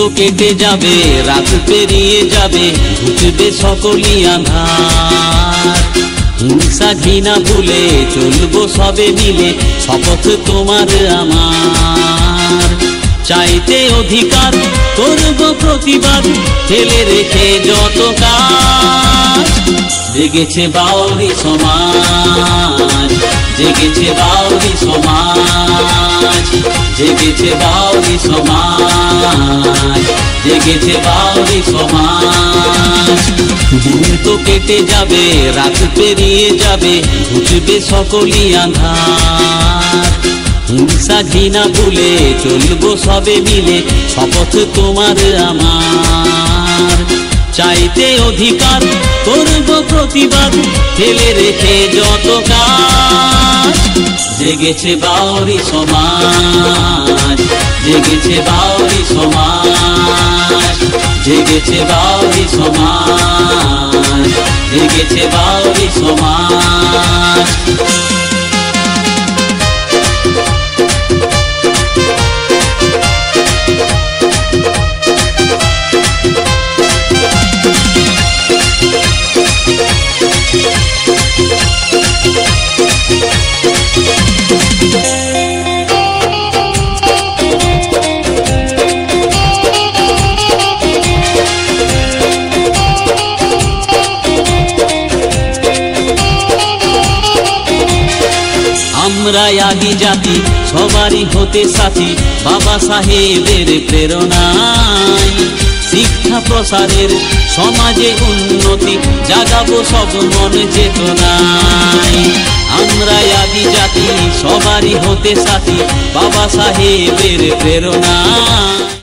তো কেটে যাবে, রাত পেরিয়ে যাবে, ঘুচবে সকলই আঁধার। হিংসা ঘৃণা ভুলে চলবো সবে মিলে, শপথ তোমার আমার। চাইতে অধিকার, করব প্রতিবাদ, ফেলে রেখে যত কাজ। জেগেছে বাউরি সমাজ, জেগেছে বাউরি সমাজ, জেগেছে বাউরি সমাজ, জেগেছে বাউরি সমাজ। দিন তো কেটে যাবে, রাত পেরিয়ে যাবে, ঘুচবে সকলই আঁধার। হিংসা ঘৃণা ভুলে চলবো সবে মিলে, শপথ তোমার আমার। চাইতে অধিকার, করব প্রতিবাদ, ফেলে রেখে যত কাজ। জেগেছে বাউরি সমাজ, জেগেছে বাউরি সমাজ, জেগেছে বাউরি সমাজ, জেগেছে বাউরি সমাজ। আমরা আদি জাতি, সবারই হতে সাথী, বাবা সাহেবের প্রেরণায়। শিক্ষা প্রসারের, সমাজে উন্নতি, জাগাবো সব মন চেতনায়। আমরা আদি জাতি, সবারই হতে সাথী, বাবা সাহেবের প্রেরণায়।